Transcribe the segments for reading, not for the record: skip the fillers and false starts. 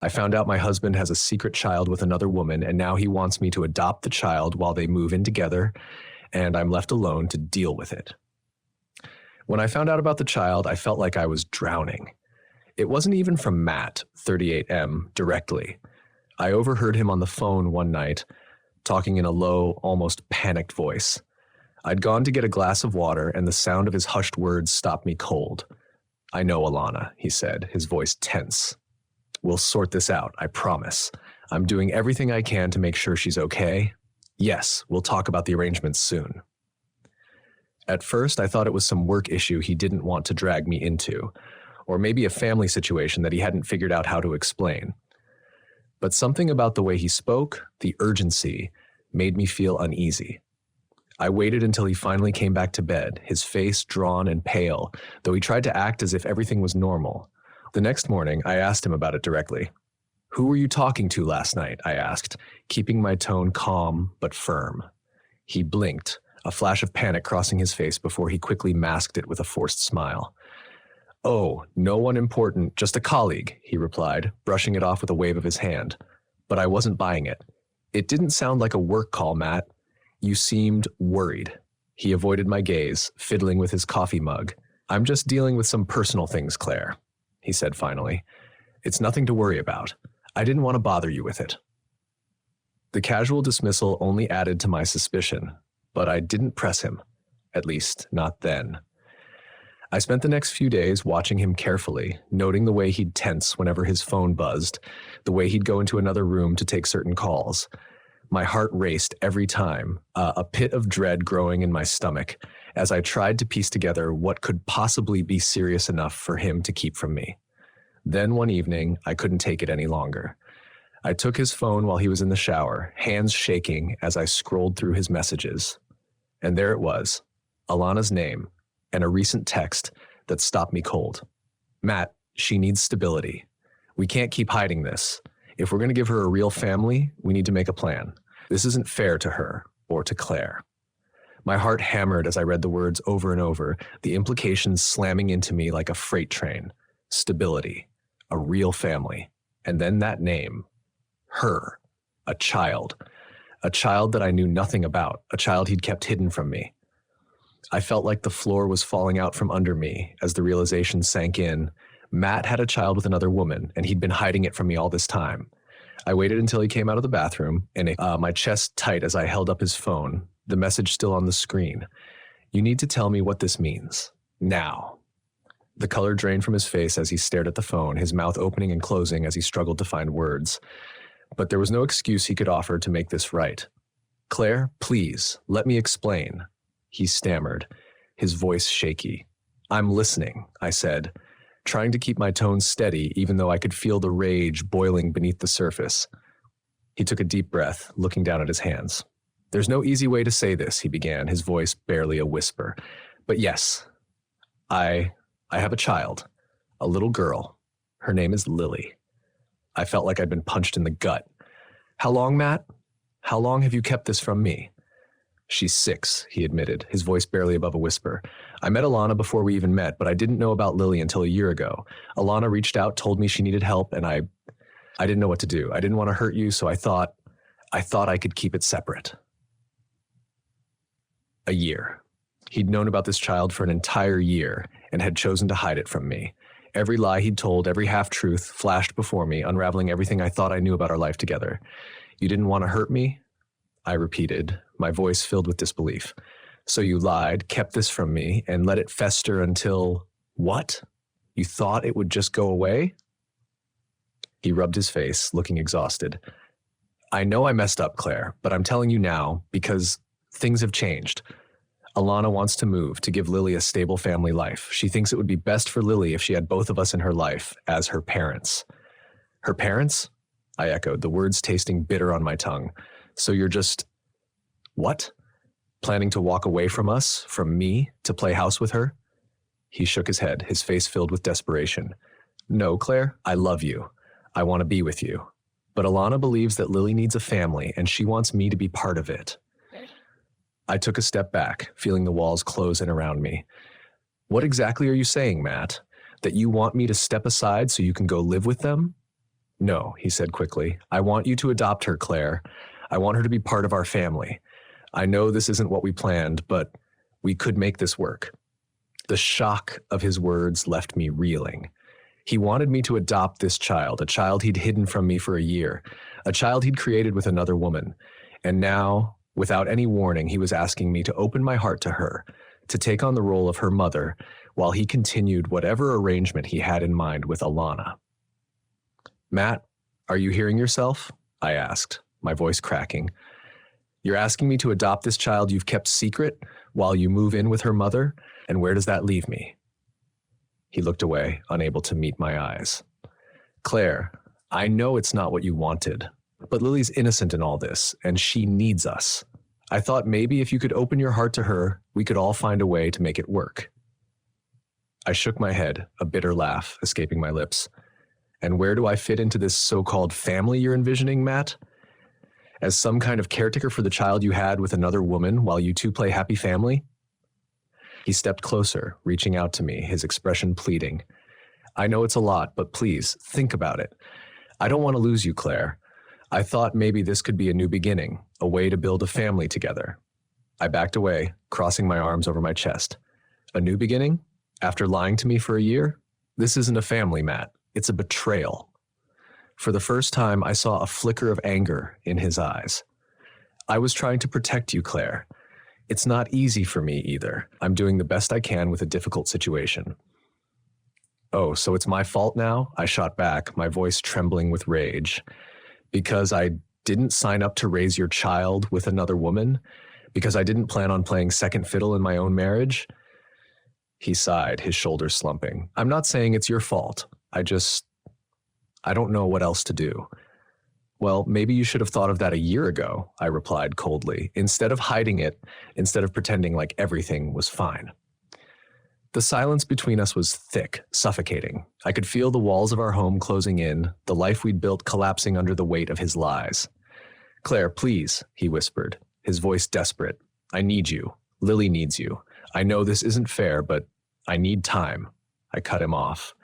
I found out my husband has a secret child with another woman, and now he wants me to adopt the child while they move in together, and I'm left alone to deal with it. When I found out about the child, I felt like I was drowning. It wasn't even from Matt, 38M, directly. I overheard him on the phone one night, talking in a low, almost panicked voice. I'd gone to get a glass of water, and the sound of his hushed words stopped me cold. "I know, Alana," he said, his voice tense. "We'll sort this out, I promise. I'm doing everything I can to make sure she's okay. Yes, we'll talk about the arrangements soon." At first, I thought it was some work issue he didn't want to drag me into, or maybe a family situation that he hadn't figured out how to explain. But something about the way he spoke, the urgency, made me feel uneasy. I waited until he finally came back to bed, his face drawn and pale, though he tried to act as if everything was normal. The next morning, I asked him about it directly. "Who were you talking to last night?" I asked, keeping my tone calm but firm. He blinked, a flash of panic crossing his face before he quickly masked it with a forced smile. "Oh, no one important, just a colleague," he replied, brushing it off with a wave of his hand. But I wasn't buying it. "It didn't sound like a work call, Matt. You seemed worried." He avoided my gaze, fiddling with his coffee mug. "I'm just dealing with some personal things, Claire," he said finally. "It's nothing to worry about. I didn't want to bother you with it." The casual dismissal only added to my suspicion, but I didn't press him, at least not then. I spent the next few days watching him carefully, noting the way he'd tense whenever his phone buzzed, the way he'd go into another room to take certain calls. My heart raced every time, a pit of dread growing in my stomach, as I tried to piece together what could possibly be serious enough for him to keep from me. Then one evening, I couldn't take it any longer. I took his phone while he was in the shower, hands shaking as I scrolled through his messages. And there it was, Alana's name, and a recent text that stopped me cold. "Matt, she needs stability. We can't keep hiding this. If we're going to give her a real family, we need to make a plan. This isn't fair to her or to Claire." My heart hammered as I read the words over and over, the implications slamming into me like a freight train. Stability, a real family, and then that name. Her, a child that I knew nothing about, a child he'd kept hidden from me. I felt like the floor was falling out from under me as the realization sank in. Matt had a child with another woman, and he'd been hiding it from me all this time. I waited until he came out of the bathroom, and my chest tight as I held up his phone, the message still on the screen. "You need to tell me what this means. Now." The color drained from his face as he stared at the phone, his mouth opening and closing as he struggled to find words. But there was no excuse he could offer to make this right. "Claire, please, let me explain," he stammered, his voice shaky. "I'm listening," I said, trying to keep my tone steady even though I could feel the rage boiling beneath the surface. He took a deep breath, looking down at his hands. "There's no easy way to say this," he began, his voice barely a whisper. "But yes, I have a child, a little girl. Her name is Lily." I felt like I'd been punched in the gut. "How long, Matt? How long have you kept this from me?" "She's 6, he admitted, his voice barely above a whisper. "I met Alana before we even met, but I didn't know about Lily until a year ago. Alana reached out, told me she needed help, and I didn't know what to do. I didn't want to hurt you, so I thought I could keep it separate." A year. He'd known about this child for an entire year and had chosen to hide it from me. Every lie he'd told, every half-truth flashed before me, unraveling everything I thought I knew about our life together. "You didn't want to hurt me?" I repeated, my voice filled with disbelief. "So you lied, kept this from me, and let it fester until... What? You thought it would just go away?" He rubbed his face, looking exhausted. "I know I messed up, Claire, but I'm telling you now because things have changed. Alana wants to move, to give Lily a stable family life. She thinks it would be best for Lily if she had both of us in her life, as her parents." "Her parents?" I echoed, the words tasting bitter on my tongue. "So you're just... what? Planning to walk away from us, from me, to play house with her?" He shook his head, his face filled with desperation. "No, Claire, I love you. I want to be with you. But Alana believes that Lily needs a family, and she wants me to be part of it." I took a step back, feeling the walls close in around me. "What exactly are you saying, Matt? That you want me to step aside so you can go live with them?" No, he said quickly. I want you to adopt her, Claire. I want her to be part of our family. I know this isn't what we planned, but we could make this work. The shock of his words left me reeling. He wanted me to adopt this child, a child he'd hidden from me for a year, a child he'd created with another woman. And now, without any warning, he was asking me to open my heart to her, to take on the role of her mother, while he continued whatever arrangement he had in mind with Alana. Matt, are you hearing yourself? I asked, my voice cracking. You're asking me to adopt this child you've kept secret while you move in with her mother? And where does that leave me? He looked away, unable to meet my eyes. Claire, I know it's not what you wanted, but Lily's innocent in all this, and she needs us. I thought maybe if you could open your heart to her, we could all find a way to make it work. I shook my head, a bitter laugh escaping my lips. And where do I fit into this so-called family you're envisioning, Matt? As some kind of caretaker for the child you had with another woman while you two play happy family? He stepped closer, reaching out to me, his expression pleading. I know it's a lot, but please, think about it. I don't want to lose you, Claire. I thought maybe this could be a new beginning, a way to build a family together. I backed away, crossing my arms over my chest. A new beginning? After lying to me for a year? This isn't a family, Matt. It's a betrayal. For the first time, I saw a flicker of anger in his eyes. I was trying to protect you, Claire. It's not easy for me either. I'm doing the best I can with a difficult situation. Oh, so it's my fault now? I shot back, my voice trembling with rage. Because I didn't sign up to raise your child with another woman? Because I didn't plan on playing second fiddle in my own marriage? He sighed, his shoulders slumping. I'm not saying it's your fault. I don't know what else to do. Well, maybe you should have thought of that a year ago, I replied coldly, instead of hiding it, instead of pretending like everything was fine. The silence between us was thick, suffocating. I could feel the walls of our home closing in, the life we'd built collapsing under the weight of his lies. Claire, please, he whispered, his voice desperate. I need you. Lily needs you. I know this isn't fair, but I need time. I cut him off,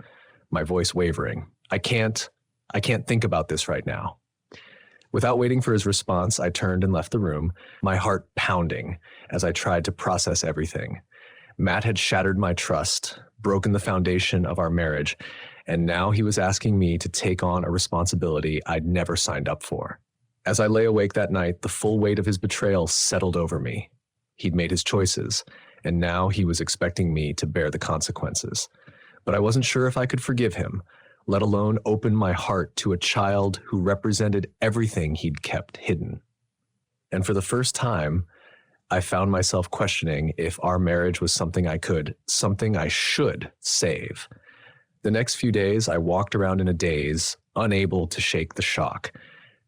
my voice wavering. I can't think about this right now. Without waiting for his response, I turned and left the room, my heart pounding as I tried to process everything. Matt had shattered my trust, broken the foundation of our marriage, and now he was asking me to take on a responsibility I'd never signed up for. As I lay awake that night, the full weight of his betrayal settled over me. He'd made his choices, and now he was expecting me to bear the consequences. But I wasn't sure if I could forgive him, let alone open my heart to a child who represented everything he'd kept hidden. And for the first time, I found myself questioning if our marriage was something I should save. The next few days, I walked around in a daze, unable to shake the shock.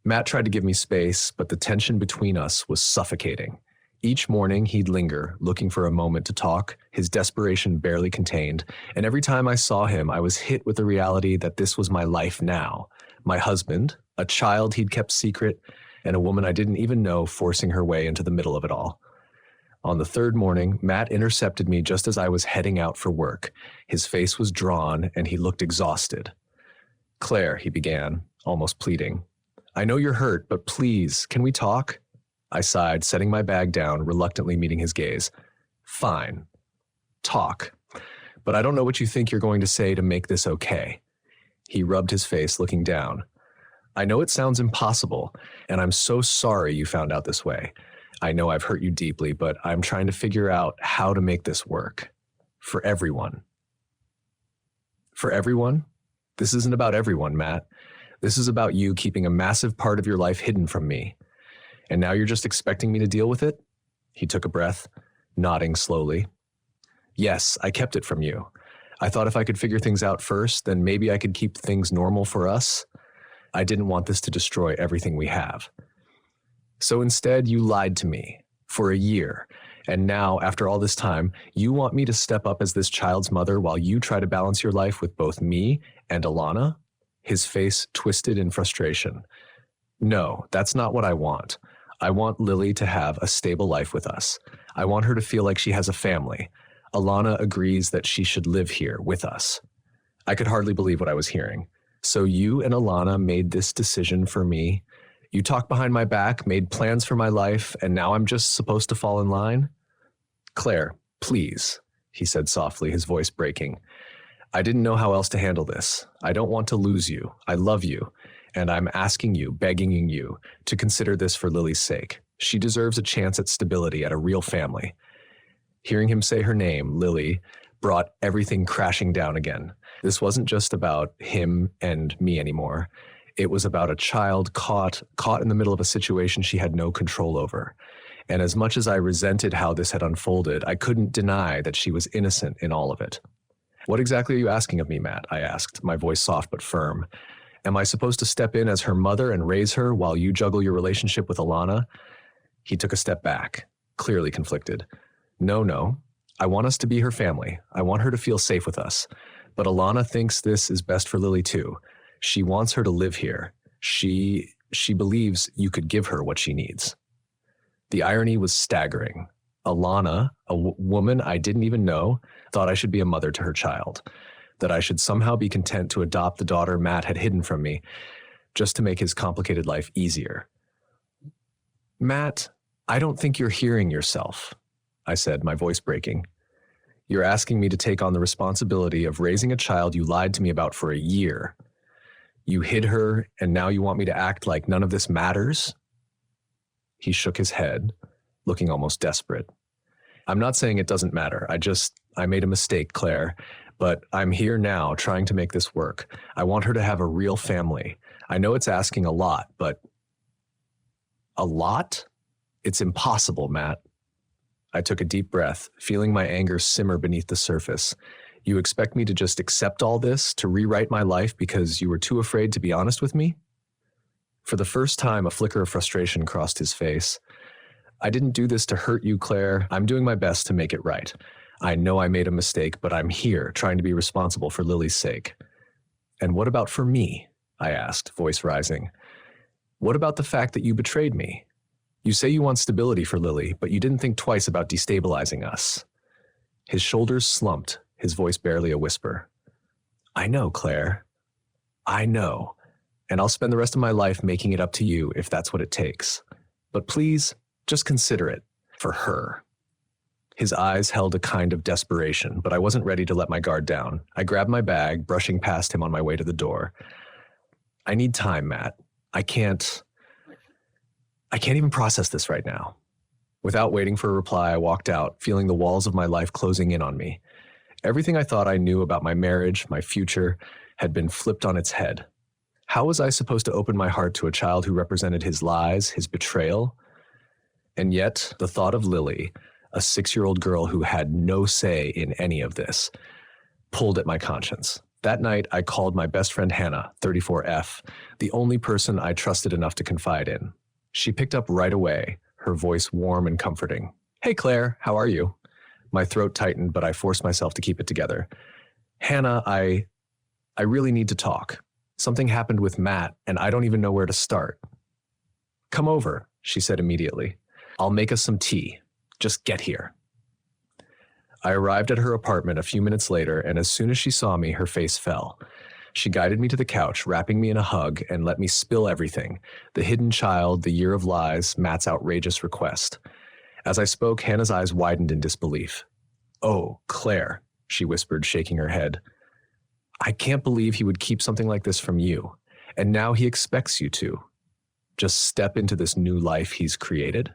Matt tried to give me space, but the tension between us was suffocating. Each morning, he'd linger, looking for a moment to talk, his desperation barely contained, and every time I saw him, I was hit with the reality that this was my life now. My husband, a child he'd kept secret, and a woman I didn't even know forcing her way into the middle of it all. On the third morning, Matt intercepted me just as I was heading out for work. His face was drawn, and he looked exhausted. Claire, he began, almost pleading. I know you're hurt, but please, can we talk? I sighed, setting my bag down, reluctantly meeting his gaze. Fine. Talk. But I don't know what you think you're going to say to make this okay. He rubbed his face, looking down. I know it sounds impossible, and I'm so sorry you found out this way. I know I've hurt you deeply, but I'm trying to figure out how to make this work. For everyone. For everyone? This isn't about everyone, Matt. This is about you keeping a massive part of your life hidden from me. And now you're just expecting me to deal with it? He took a breath, nodding slowly. Yes, I kept it from you. I thought if I could figure things out first, then maybe I could keep things normal for us. I didn't want this to destroy everything we have. So instead, you lied to me for a year. And now, after all this time, you want me to step up as this child's mother while you try to balance your life with both me and Alana? His face twisted in frustration. No, that's not what I want. I want Lily to have a stable life with us. I want her to feel like she has a family. Alana agrees that she should live here with us. I could hardly believe what I was hearing. So you and Alana made this decision for me. You talked behind my back, made plans for my life, and now I'm just supposed to fall in line? Claire, please, he said softly, his voice breaking. I didn't know how else to handle this. I don't want to lose you. I love you. And I'm asking you, begging you, to consider this for Lily's sake. She deserves a chance at stability, at a real family. Hearing him say her name, Lily, brought everything crashing down again. This wasn't just about him and me anymore. It was about a child caught in the middle of a situation she had no control over. And as much as I resented how this had unfolded, I couldn't deny that she was innocent in all of it. What exactly are you asking of me, Matt? I asked, my voice soft but firm. Am I supposed to step in as her mother and raise her while you juggle your relationship with Alana? He took a step back, clearly conflicted. No. I want us to be her family. I want her to feel safe with us. But Alana thinks this is best for Lily too. She wants her to live here. She believes you could give her what she needs. The irony was staggering. Alana, a woman I didn't even know, thought I should be a mother to her child, that I should somehow be content to adopt the daughter Matt had hidden from me, just to make his complicated life easier. Matt, I don't think you're hearing yourself, I said, my voice breaking. You're asking me to take on the responsibility of raising a child you lied to me about for a year. You hid her, and now you want me to act like none of this matters? He shook his head, looking almost desperate. I'm not saying it doesn't matter. I made a mistake, Claire, but I'm here now trying to make this work. I want her to have a real family. I know it's asking a lot, but... A lot? It's impossible, Matt. I took a deep breath, feeling my anger simmer beneath the surface. You expect me to just accept all this, to rewrite my life because you were too afraid to be honest with me? For the first time, a flicker of frustration crossed his face. I didn't do this to hurt you, Claire. I'm doing my best to make it right. I know I made a mistake, but I'm here, trying to be responsible for Lily's sake. And what about for me? I asked, voice rising. What about the fact that you betrayed me? You say you want stability for Lily, but you didn't think twice about destabilizing us. His shoulders slumped, his voice barely a whisper. I know, Claire. I know. And I'll spend the rest of my life making it up to you if that's what it takes. But please, just consider it. For her. His eyes held a kind of desperation, but I wasn't ready to let my guard down. I grabbed my bag, brushing past him on my way to the door. I need time, Matt. I can't even process this right now. Without waiting for a reply, I walked out, feeling the walls of my life closing in on me. Everything I thought I knew about my marriage, my future, had been flipped on its head. How was I supposed to open my heart to a child who represented his lies, his betrayal? And yet, the thought of Lily, a 6-year-old girl who had no say in any of this, pulled at my conscience. That night, I called my best friend Hannah, 34F, the only person I trusted enough to confide in. She picked up right away, her voice warm and comforting. Hey, Claire, how are you? My throat tightened, but I forced myself to keep it together. Hannah, I really need to talk. Something happened with Matt, and I don't even know where to start. Come over, she said immediately. I'll make us some tea. Just get here. I arrived at her apartment a few minutes later, and as soon as she saw me, her face fell. She guided me to the couch, wrapping me in a hug, and let me spill everything. The hidden child, the year of lies, Matt's outrageous request. As I spoke, Hannah's eyes widened in disbelief. Oh, Claire, she whispered, shaking her head. I can't believe he would keep something like this from you. And now he expects you to. Just step into this new life he's created?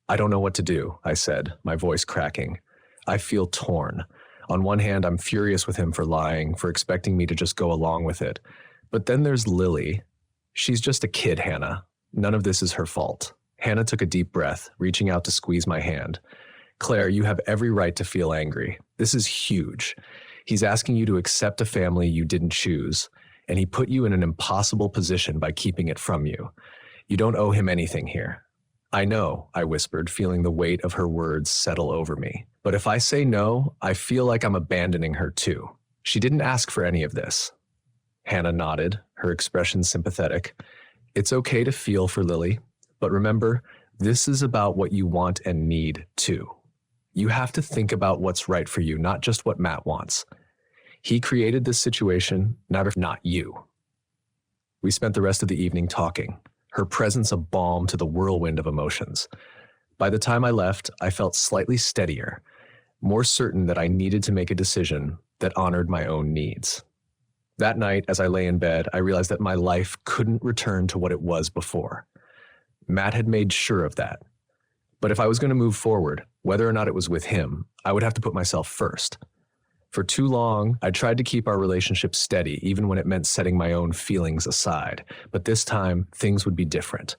I don't know what to do, I said, my voice cracking. I feel torn. On one hand, I'm furious with him for lying, for expecting me to just go along with it. But then there's Lily. She's just a kid, Hannah. None of this is her fault. Hannah took a deep breath, reaching out to squeeze my hand. Claire, you have every right to feel angry. This is huge. He's asking you to accept a family you didn't choose, and he put you in an impossible position by keeping it from you. You don't owe him anything here. I know, I whispered, feeling the weight of her words settle over me. But if I say no, I feel like I'm abandoning her too. She didn't ask for any of this. Hannah nodded, her expression sympathetic. It's okay to feel for Lily, but remember, this is about what you want and need too. You have to think about what's right for you, not just what Matt wants. He created this situation, not you. We spent the rest of the evening talking, her presence a balm to the whirlwind of emotions. By the time I left, I felt slightly steadier, more certain that I needed to make a decision that honored my own needs. That night, as I lay in bed, I realized that my life couldn't return to what it was before. Matt had made sure of that. But if I was going to move forward, whether or not it was with him, I would have to put myself first. For too long, I tried to keep our relationship steady, even when it meant setting my own feelings aside. But this time, things would be different.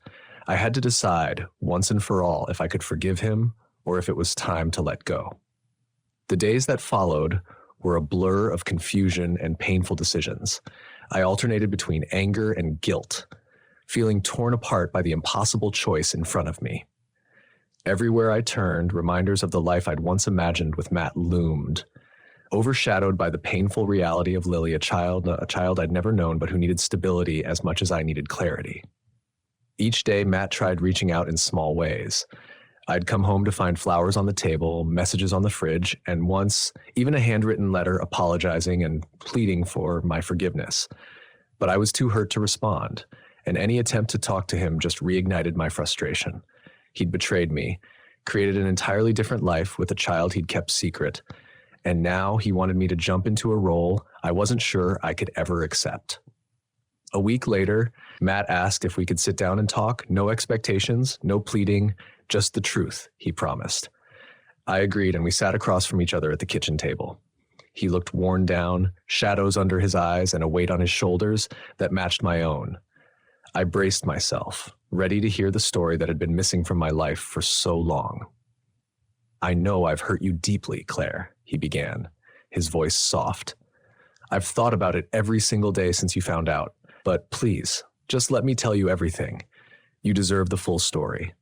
I had to decide, once and for all, if I could forgive him or if it was time to let go. The days that followed were a blur of confusion and painful decisions. I alternated between anger and guilt, feeling torn apart by the impossible choice in front of me. Everywhere I turned, reminders of the life I'd once imagined with Matt loomed, overshadowed by the painful reality of Lily, a child I'd never known but who needed stability as much as I needed clarity. Each day, Matt tried reaching out in small ways. I'd come home to find flowers on the table, messages on the fridge, and once, even a handwritten letter apologizing and pleading for my forgiveness. But I was too hurt to respond, and any attempt to talk to him just reignited my frustration. He'd betrayed me, created an entirely different life with a child he'd kept secret, and now he wanted me to jump into a role I wasn't sure I could ever accept. A week later, Matt asked if we could sit down and talk. No expectations, no pleading, just the truth, he promised. I agreed, and we sat across from each other at the kitchen table. He looked worn down, shadows under his eyes and a weight on his shoulders that matched my own. I braced myself, ready to hear the story that had been missing from my life for so long. "I know I've hurt you deeply, Claire," he began, his voice soft. "I've thought about it every single day since you found out, but please, just let me tell you everything. You deserve the full story."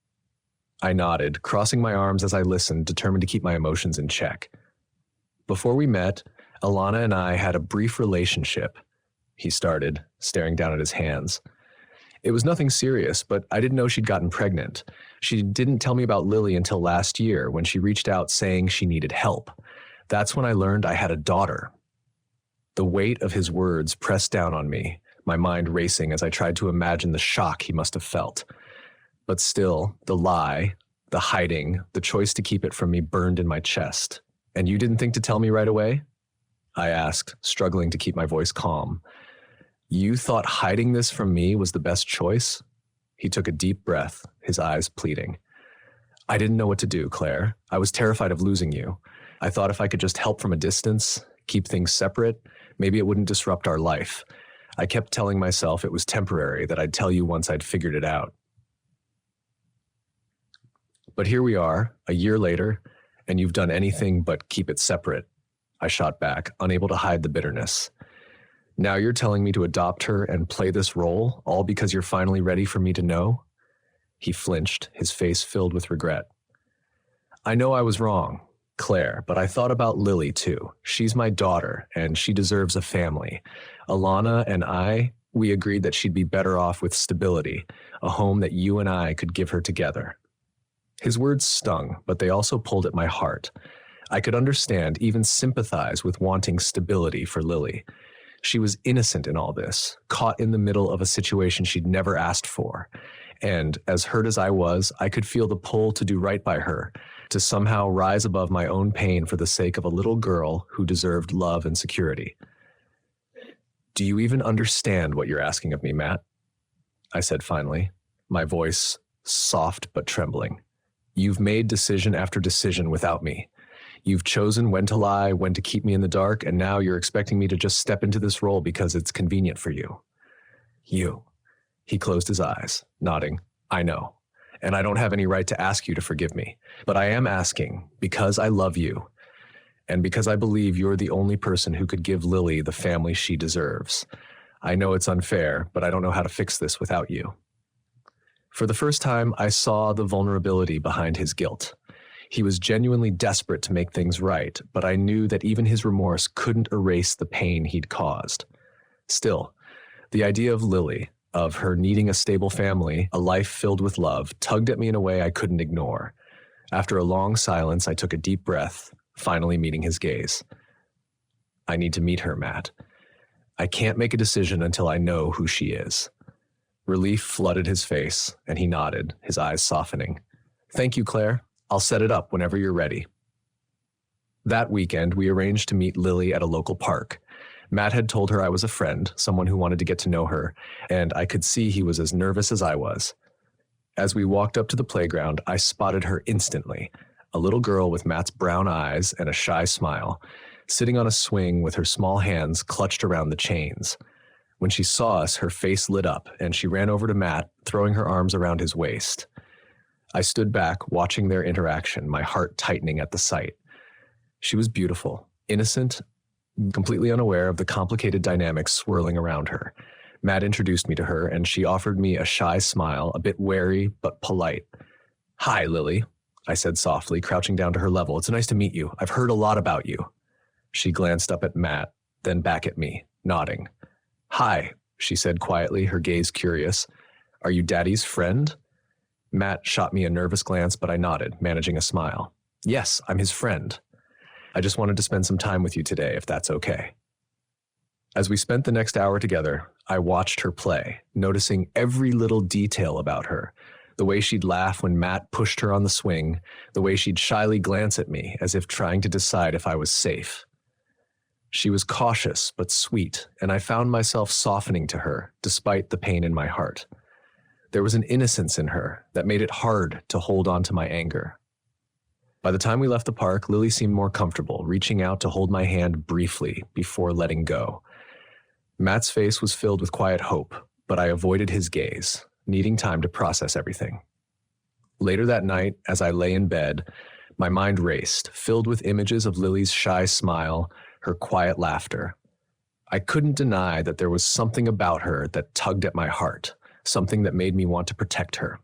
I nodded, crossing my arms as I listened, determined to keep my emotions in check. "Before we met, Alana and I had a brief relationship," he started, staring down at his hands. "It was nothing serious, but I didn't know she'd gotten pregnant. She didn't tell me about Lily until last year when she reached out saying she needed help. That's when I learned I had a daughter." The weight of his words pressed down on me, my mind racing as I tried to imagine the shock he must have felt. But still, the lie, the hiding, the choice to keep it from me burned in my chest. "And you didn't think to tell me right away?" I asked, struggling to keep my voice calm. "You thought hiding this from me was the best choice?" He took a deep breath, his eyes pleading. "I didn't know what to do, Claire. I was terrified of losing you. I thought if I could just help from a distance, keep things separate, maybe it wouldn't disrupt our life. I kept telling myself it was temporary, that I'd tell you once I'd figured it out. But here we are, a year later, and you've done anything but keep it separate." I shot back, unable to hide the bitterness. "Now you're telling me to adopt her and play this role, all because you're finally ready for me to know?" He flinched, his face filled with regret. "I know I was wrong, Claire, but I thought about Lily too. She's my daughter, and she deserves a family. Alana and we agreed that she'd be better off with stability, a home that you and I could give her together." His words stung, but they also pulled at my heart. I could understand, even sympathize with wanting stability for Lily. She was innocent in all this, caught in the middle of a situation she'd never asked for. And as hurt as I was, I could feel the pull to do right by her, to somehow rise above my own pain for the sake of a little girl who deserved love and security. "Do you even understand what you're asking of me, Matt?" I said finally, my voice soft but trembling. "You've made decision after decision without me. You've chosen when to lie, when to keep me in the dark, and now you're expecting me to just step into this role because it's convenient for you." "You." He closed his eyes, nodding. "I know, and I don't have any right to ask you to forgive me, but I am asking because I love you, and because I believe you're the only person who could give Lily the family she deserves. I know it's unfair, but I don't know how to fix this without you." For the first time, I saw the vulnerability behind his guilt. He was genuinely desperate to make things right, but I knew that even his remorse couldn't erase the pain he'd caused. Still, the idea of Lily, of her needing a stable family, a life filled with love, tugged at me in a way I couldn't ignore. After a long silence, I took a deep breath, finally meeting his gaze. I need to meet her, Matt. I can't make a decision until I know who she is. Relief flooded his face, and he nodded, his eyes softening. Thank you, Claire. I'll set it up whenever you're ready. That weekend, we arranged to meet Lily at a local park. Matt had told her I was a friend, someone who wanted to get to know her, and I could see he was as nervous as I was. As we walked up to the playground, I spotted her instantly, a little girl with Matt's brown eyes and a shy smile, sitting on a swing with her small hands clutched around the chains. When she saw us, her face lit up, and she ran over to Matt, throwing her arms around his waist. I stood back, watching their interaction, my heart tightening at the sight. She was beautiful, innocent, completely unaware of the complicated dynamics swirling around her. Matt introduced me to her, and she offered me a shy smile, a bit wary but polite. Hi, Lily, I said softly, crouching down to her level. It's nice to meet you. I've heard a lot about you. She glanced up at Matt, then back at me, nodding. Hi, she said quietly, her gaze curious. Are you Daddy's friend? Matt shot me a nervous glance, but I nodded, managing a smile. Yes, I'm his friend. I just wanted to spend some time with you today, if that's okay. As we spent the next hour together, I watched her play, noticing every little detail about her. The way she'd laugh when Matt pushed her on the swing, the way she'd shyly glance at me as if trying to decide if I was safe. She was cautious but sweet, and I found myself softening to her, despite the pain in my heart. There was an innocence in her that made it hard to hold on to my anger. By the time we left the park, Lily seemed more comfortable, reaching out to hold my hand briefly before letting go. Matt's face was filled with quiet hope, but I avoided his gaze, needing time to process everything. Later that night, as I lay in bed, my mind raced, filled with images of Lily's shy smile, her quiet laughter. I couldn't deny that there was something about her that tugged at my heart, something that made me want to protect her.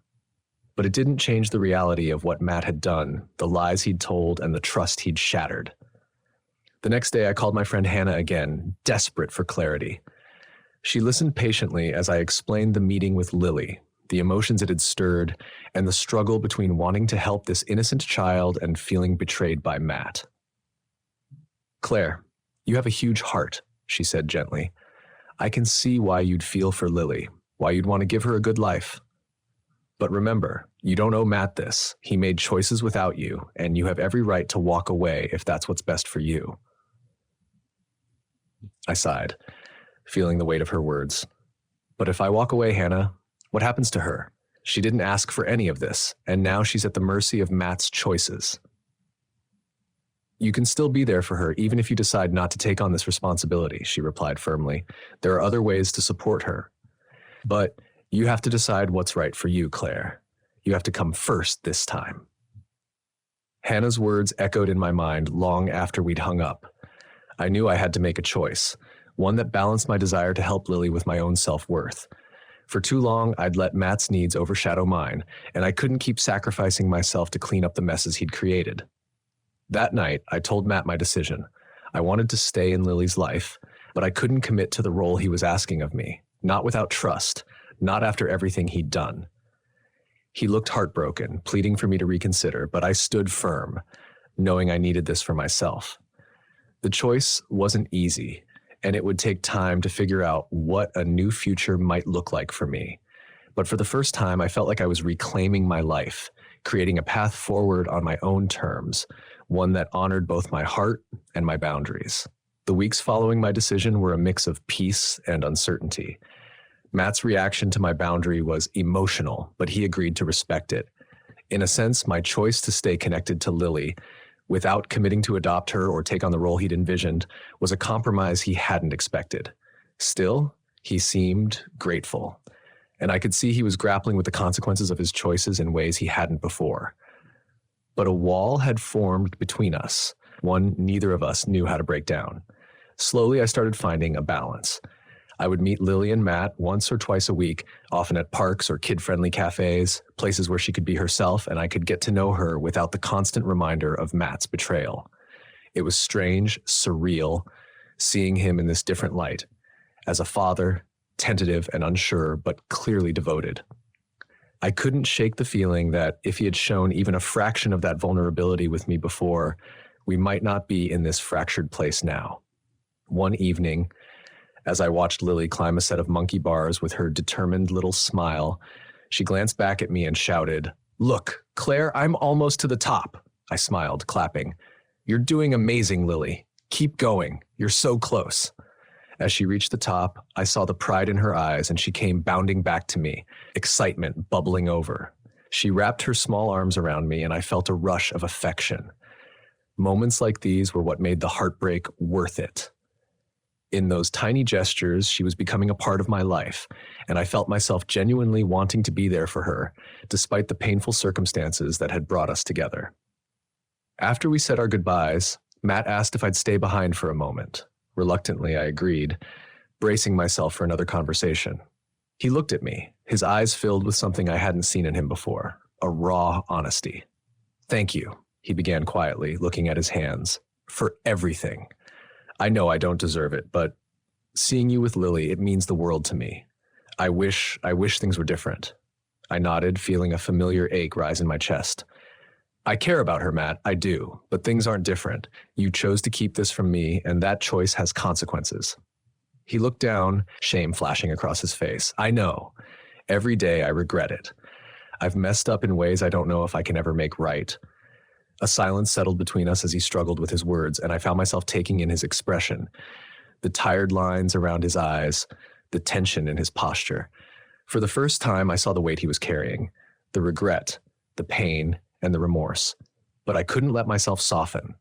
But it didn't change the reality of what Matt had done, the lies he'd told, and the trust he'd shattered. The next day, I called my friend Hannah again, desperate for clarity. She listened patiently as I explained the meeting with Lily, the emotions it had stirred, and the struggle between wanting to help this innocent child and feeling betrayed by Matt. Claire, you have a huge heart, she said gently. I can see why you'd feel for Lily, why you'd want to give her a good life. But remember, you don't owe Matt this. He made choices without you, and you have every right to walk away if that's what's best for you. I sighed, feeling the weight of her words. But if I walk away, Hannah, what happens to her? She didn't ask for any of this, and now she's at the mercy of Matt's choices. You can still be there for her even if you decide not to take on this responsibility, she replied firmly. There are other ways to support her. But you have to decide what's right for you, Claire. You have to come first this time. Hannah's words echoed in my mind long after we'd hung up. I knew I had to make a choice, one that balanced my desire to help Lily with my own self-worth. For too long, I'd let Matt's needs overshadow mine, and I couldn't keep sacrificing myself to clean up the messes he'd created. That night, I told Matt my decision. I wanted to stay in Lily's life, but I couldn't commit to the role he was asking of me, not without trust, not after everything he'd done. He looked heartbroken, pleading for me to reconsider, but I stood firm, knowing I needed this for myself. The choice wasn't easy, and it would take time to figure out what a new future might look like for me. But for the first time, I felt like I was reclaiming my life, creating a path forward on my own terms, one that honored both my heart and my boundaries. The weeks following my decision were a mix of peace and uncertainty. Matt's reaction to my boundary was emotional, but he agreed to respect it. In a sense, my choice to stay connected to Lily, without committing to adopt her or take on the role he'd envisioned, was a compromise he hadn't expected. Still, he seemed grateful, and I could see he was grappling with the consequences of his choices in ways he hadn't before. But a wall had formed between us, one neither of us knew how to break down. Slowly, I started finding a balance. I would meet Lily and Matt once or twice a week, often at parks or kid-friendly cafes, places where she could be herself and I could get to know her without the constant reminder of Matt's betrayal. It was strange, surreal, seeing him in this different light, as a father, tentative and unsure, but clearly devoted. I couldn't shake the feeling that if he had shown even a fraction of that vulnerability with me before, we might not be in this fractured place now. One evening, as I watched Lily climb a set of monkey bars with her determined little smile, she glanced back at me and shouted, "Look, Claire, I'm almost to the top." I smiled, clapping. "You're doing amazing, Lily. Keep going. You're so close." As she reached the top, I saw the pride in her eyes and she came bounding back to me, excitement bubbling over. She wrapped her small arms around me and I felt a rush of affection. Moments like these were what made the heartbreak worth it. In those tiny gestures, she was becoming a part of my life, and I felt myself genuinely wanting to be there for her, despite the painful circumstances that had brought us together. After we said our goodbyes, Matt asked if I'd stay behind for a moment. Reluctantly, I agreed, bracing myself for another conversation. He looked at me, his eyes filled with something I hadn't seen in him before, a raw honesty. "Thank you," he began quietly, looking at his hands, "for everything. I know I don't deserve it, but seeing you with Lily, it means the world to me. I wish things were different." I nodded, feeling a familiar ache rise in my chest. "I care about her, Matt, I do, but things aren't different. You chose to keep this from me, and that choice has consequences." He looked down, shame flashing across his face. "I know. Every day I regret it. I've messed up in ways I don't know if I can ever make right." A silence settled between us as he struggled with his words, and I found myself taking in his expression, the tired lines around his eyes, the tension in his posture. For the first time, I saw the weight he was carrying, the regret, the pain, and the remorse. But I couldn't let myself soften.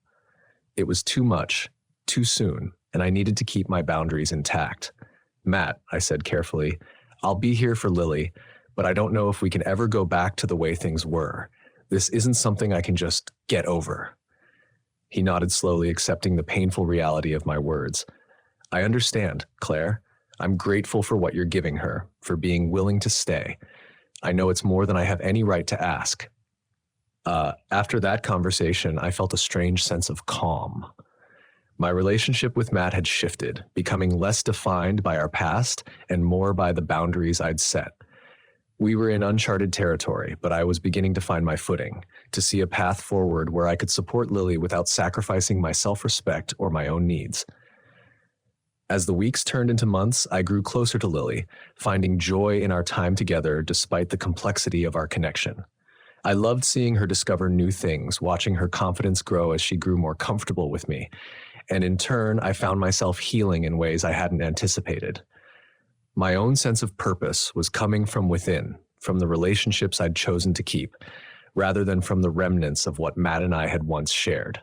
It was too much, too soon, and I needed to keep my boundaries intact. "Matt," I said carefully, "I'll be here for Lily, but I don't know if we can ever go back to the way things were. This isn't something I can just get over." He nodded slowly, accepting the painful reality of my words. "I understand, Claire. I'm grateful for what you're giving her, for being willing to stay. I know it's more than I have any right to ask." After that conversation, I felt a strange sense of calm. My relationship with Matt had shifted, becoming less defined by our past and more by the boundaries I'd set. We were in uncharted territory, but I was beginning to find my footing, to see a path forward where I could support Lily without sacrificing my self-respect or my own needs. As the weeks turned into months, I grew closer to Lily, finding joy in our time together despite the complexity of our connection. I loved seeing her discover new things, watching her confidence grow as she grew more comfortable with me, and in turn, I found myself healing in ways I hadn't anticipated. My own sense of purpose was coming from within, from the relationships I'd chosen to keep, rather than from the remnants of what Matt and I had once shared.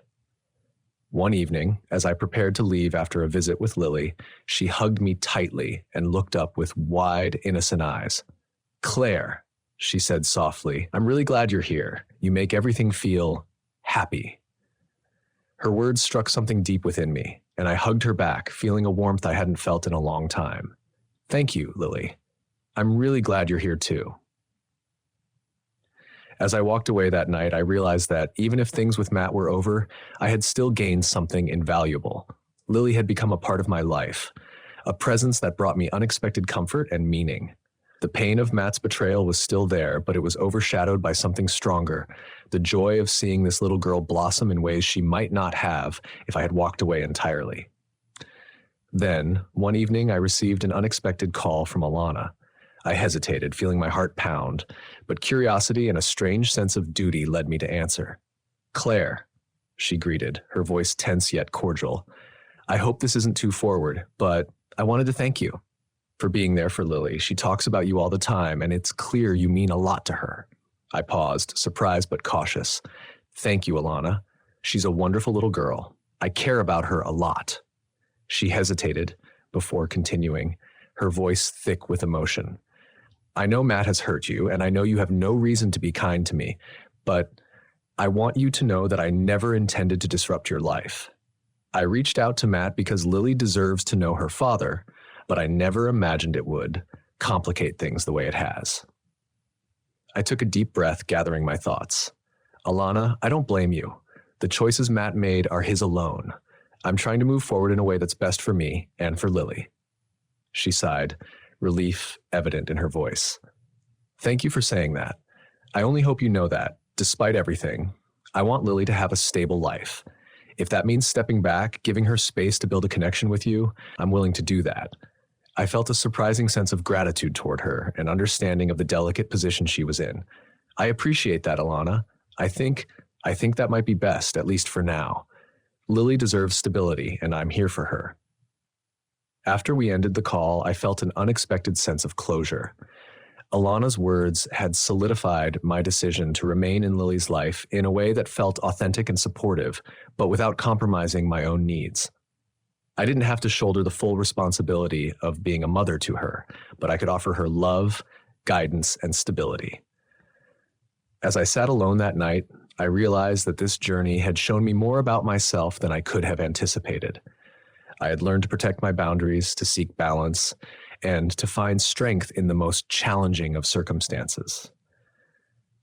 One evening, as I prepared to leave after a visit with Lily, she hugged me tightly and looked up with wide, innocent eyes. "Claire," she said softly, "I'm really glad you're here. You make everything feel happy." Her words struck something deep within me, and I hugged her back, feeling a warmth I hadn't felt in a long time. "Thank you, Lily. I'm really glad you're here too." As I walked away that night, I realized that even if things with Matt were over, I had still gained something invaluable. Lily had become a part of my life, a presence that brought me unexpected comfort and meaning. The pain of Matt's betrayal was still there, but it was overshadowed by something stronger, the joy of seeing this little girl blossom in ways she might not have if I had walked away entirely. Then, one evening, I received an unexpected call from Alana. I hesitated, feeling my heart pound, but curiosity and a strange sense of duty led me to answer. "Claire," she greeted, her voice tense yet cordial. "I hope this isn't too forward, but I wanted to thank you for being there for Lily. She talks about you all the time, and it's clear you mean a lot to her." I paused, surprised but cautious. "Thank you, Alana. She's a wonderful little girl. I care about her a lot." She hesitated before continuing, her voice thick with emotion. "I know Matt has hurt you, and I know you have no reason to be kind to me, but I want you to know that I never intended to disrupt your life. I reached out to Matt because Lily deserves to know her father, but I never imagined it would complicate things the way it has." I took a deep breath, gathering my thoughts. "Alana, I don't blame you. The choices Matt made are his alone. I'm trying to move forward in a way that's best for me and for Lily." She sighed, relief evident in her voice. "Thank you for saying that. I only hope you know that, despite everything, I want Lily to have a stable life. If that means stepping back, giving her space to build a connection with you, I'm willing to do that. I felt a surprising sense of gratitude toward her and understanding of the delicate position she was in. I appreciate that, Alana. I think that might be best, at least for now. Lily deserves stability, and I'm here for her. After we ended the call, I felt an unexpected sense of closure. Alana's words had solidified my decision to remain in Lily's life in a way that felt authentic and supportive, but without compromising my own needs. I didn't have to shoulder the full responsibility of being a mother to her, but I could offer her love, guidance, and stability. As I sat alone that night, I realized that this journey had shown me more about myself than I could have anticipated. I had learned to protect my boundaries, to seek balance, and to find strength in the most challenging of circumstances.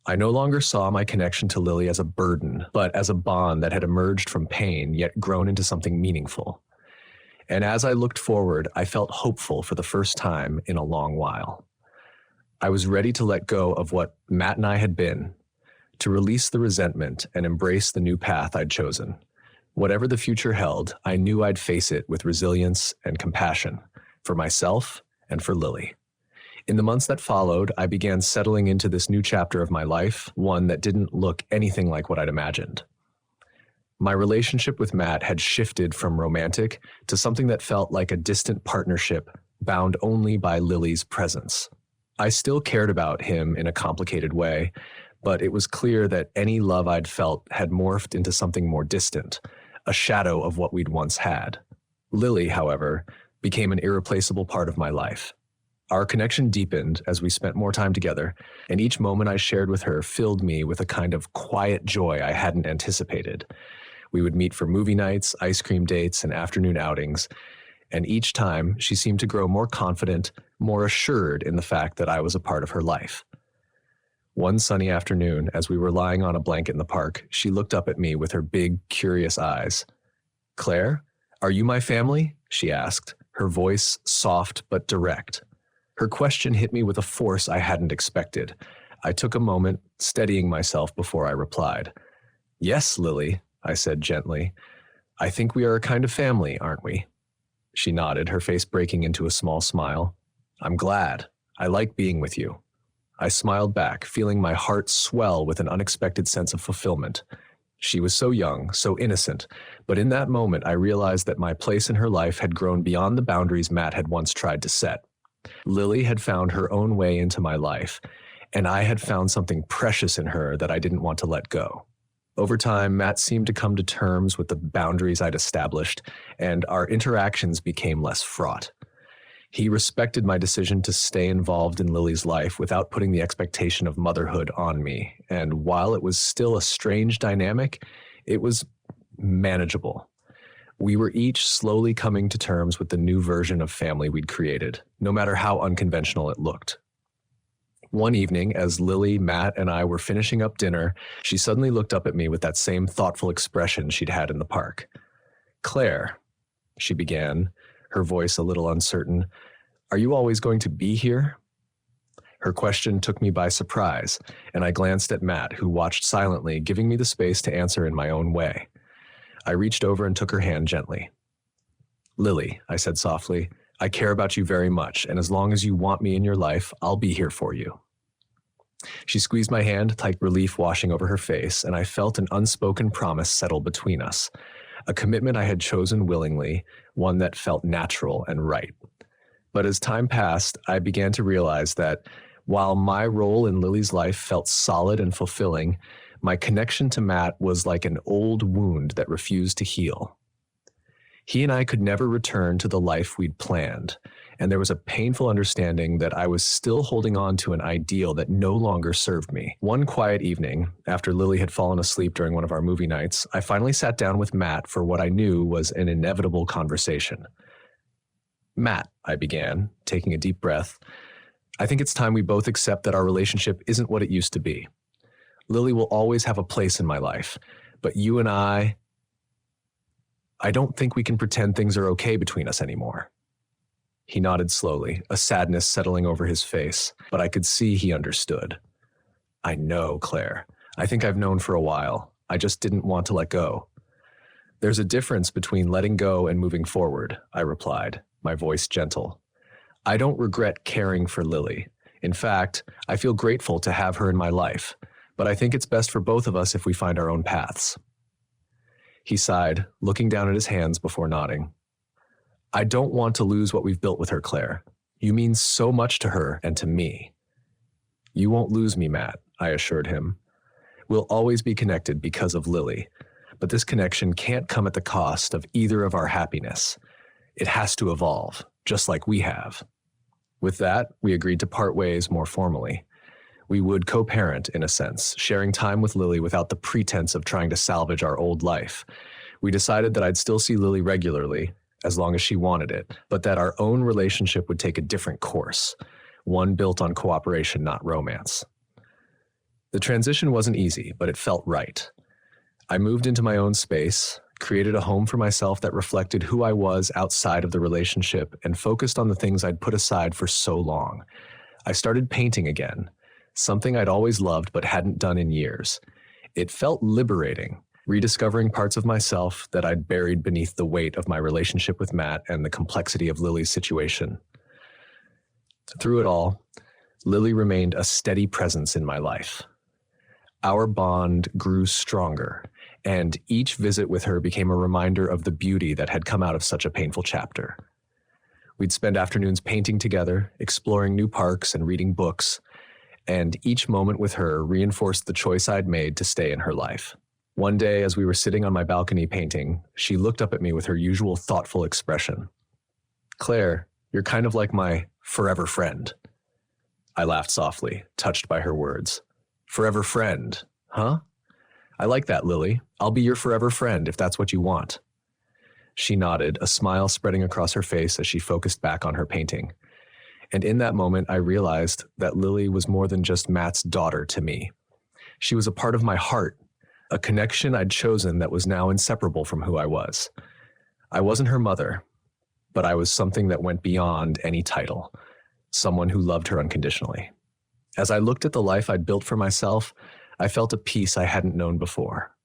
I no longer saw my connection to Lily as a burden, but as a bond that had emerged from pain, yet grown into something meaningful. And as I looked forward, I felt hopeful for the first time in a long while. I was ready to let go of what Matt and I had been, to release the resentment and embrace the new path I'd chosen. Whatever the future held, I knew I'd face it with resilience and compassion for myself and for Lily. In the months that followed, I began settling into this new chapter of my life, one that didn't look anything like what I'd imagined. My relationship with Matt had shifted from romantic to something that felt like a distant partnership bound only by Lily's presence. I still cared about him in a complicated way, but it was clear that any love I'd felt had morphed into something more distant, a shadow of what we'd once had. Lily, however, became an irreplaceable part of my life. Our connection deepened as we spent more time together, and each moment I shared with her filled me with a kind of quiet joy I hadn't anticipated. We would meet for movie nights, ice cream dates, and afternoon outings, and each time she seemed to grow more confident, more assured in the fact that I was a part of her life. One sunny afternoon, as we were lying on a blanket in the park, she looked up at me with her big, curious eyes. "Claire, are you my family?" she asked, her voice soft but direct. Her question hit me with a force I hadn't expected. I took a moment, steadying myself before I replied. "Yes, Lily," I said gently. "I think we are a kind of family, aren't we?" She nodded, her face breaking into a small smile. "I'm glad. I like being with you." I smiled back, feeling my heart swell with an unexpected sense of fulfillment. She was so young, so innocent, but in that moment I realized that my place in her life had grown beyond the boundaries Matt had once tried to set. Lily had found her own way into my life, and I had found something precious in her that I didn't want to let go. Over time, Matt seemed to come to terms with the boundaries I'd established, and our interactions became less fraught. He respected my decision to stay involved in Lily's life without putting the expectation of motherhood on me, and while it was still a strange dynamic, it was manageable. We were each slowly coming to terms with the new version of family we'd created, no matter how unconventional it looked. One evening, as Lily, Matt, and I were finishing up dinner, she suddenly looked up at me with that same thoughtful expression she'd had in the park. "Claire," she began, her voice a little uncertain, "are you always going to be here?" Her question took me by surprise, and I glanced at Matt, who watched silently, giving me the space to answer in my own way. I reached over and took her hand gently. "Lily," I said softly, "I care about you very much, and as long as you want me in your life, I'll be here for you." She squeezed my hand, like relief washing over her face, and I felt an unspoken promise settle between us, a commitment I had chosen willingly, one that felt natural and right. But as time passed, I began to realize that while my role in Lily's life felt solid and fulfilling, my connection to Matt was like an old wound that refused to heal. He and I could never return to the life we'd planned, and there was a painful understanding that I was still holding on to an ideal that no longer served me. One quiet evening, after Lily had fallen asleep during one of our movie nights, I finally sat down with Matt for what I knew was an inevitable conversation. "Matt," I began, taking a deep breath, "I think it's time we both accept that our relationship isn't what it used to be. Lily will always have a place in my life, but you and I don't think we can pretend things are okay between us anymore." He nodded slowly, a sadness settling over his face, but I could see he understood. "I know, Claire. I think I've known for a while. I just didn't want to let go." There's a difference between letting go and moving forward, I replied, my voice gentle. I don't regret caring for Lily. In fact, I feel grateful to have her in my life, but I think it's best for both of us if we find our own paths. He sighed, looking down at his hands before nodding. I don't want to lose what we've built with her, Claire. You mean so much to her and to me. You won't lose me, Matt, I assured him. We'll always be connected because of Lily, but this connection can't come at the cost of either of our happiness. It has to evolve, just like we have. With that, we agreed to part ways more formally. We would co-parent, in a sense, sharing time with Lily without the pretense of trying to salvage our old life. We decided that I'd still see Lily regularly, as long as she wanted it, but that our own relationship would take a different course, one built on cooperation, not romance. The transition wasn't easy, but it felt right. I moved into my own space, created a home for myself that reflected who I was outside of the relationship, and focused on the things I'd put aside for so long. I started painting again, something I'd always loved but hadn't done in years. It felt liberating, rediscovering parts of myself that I'd buried beneath the weight of my relationship with Matt and the complexity of Lily's situation. Through it all, Lily remained a steady presence in my life. Our bond grew stronger, and each visit with her became a reminder of the beauty that had come out of such a painful chapter. We'd spend afternoons painting together, exploring new parks and reading books, and each moment with her reinforced the choice I'd made to stay in her life. One day, as we were sitting on my balcony painting, she looked up at me with her usual thoughtful expression. Claire, you're kind of like my forever friend. I laughed softly, touched by her words. Forever friend, huh? I like that, Lily. I'll be your forever friend if that's what you want. She nodded, a smile spreading across her face as she focused back on her painting. And in that moment, I realized that Lily was more than just Matt's daughter to me. She was a part of my heart, a connection I'd chosen that was now inseparable from who I was. I wasn't her mother, but I was something that went beyond any title, someone who loved her unconditionally. As I looked at the life I'd built for myself, I felt a peace I hadn't known before.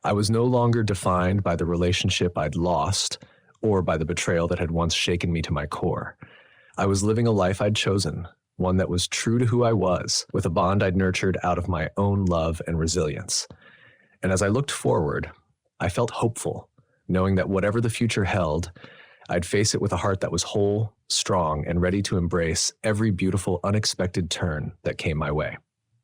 I was no longer defined by the relationship I'd lost or by the betrayal that had once shaken me to my core. I was living a life I'd chosen, one that was true to who I was, with a bond I'd nurtured out of my own love and resilience. And as I looked forward, I felt hopeful, knowing that whatever the future held, I'd face it with a heart that was whole, strong, and ready to embrace every beautiful, unexpected turn that came my way.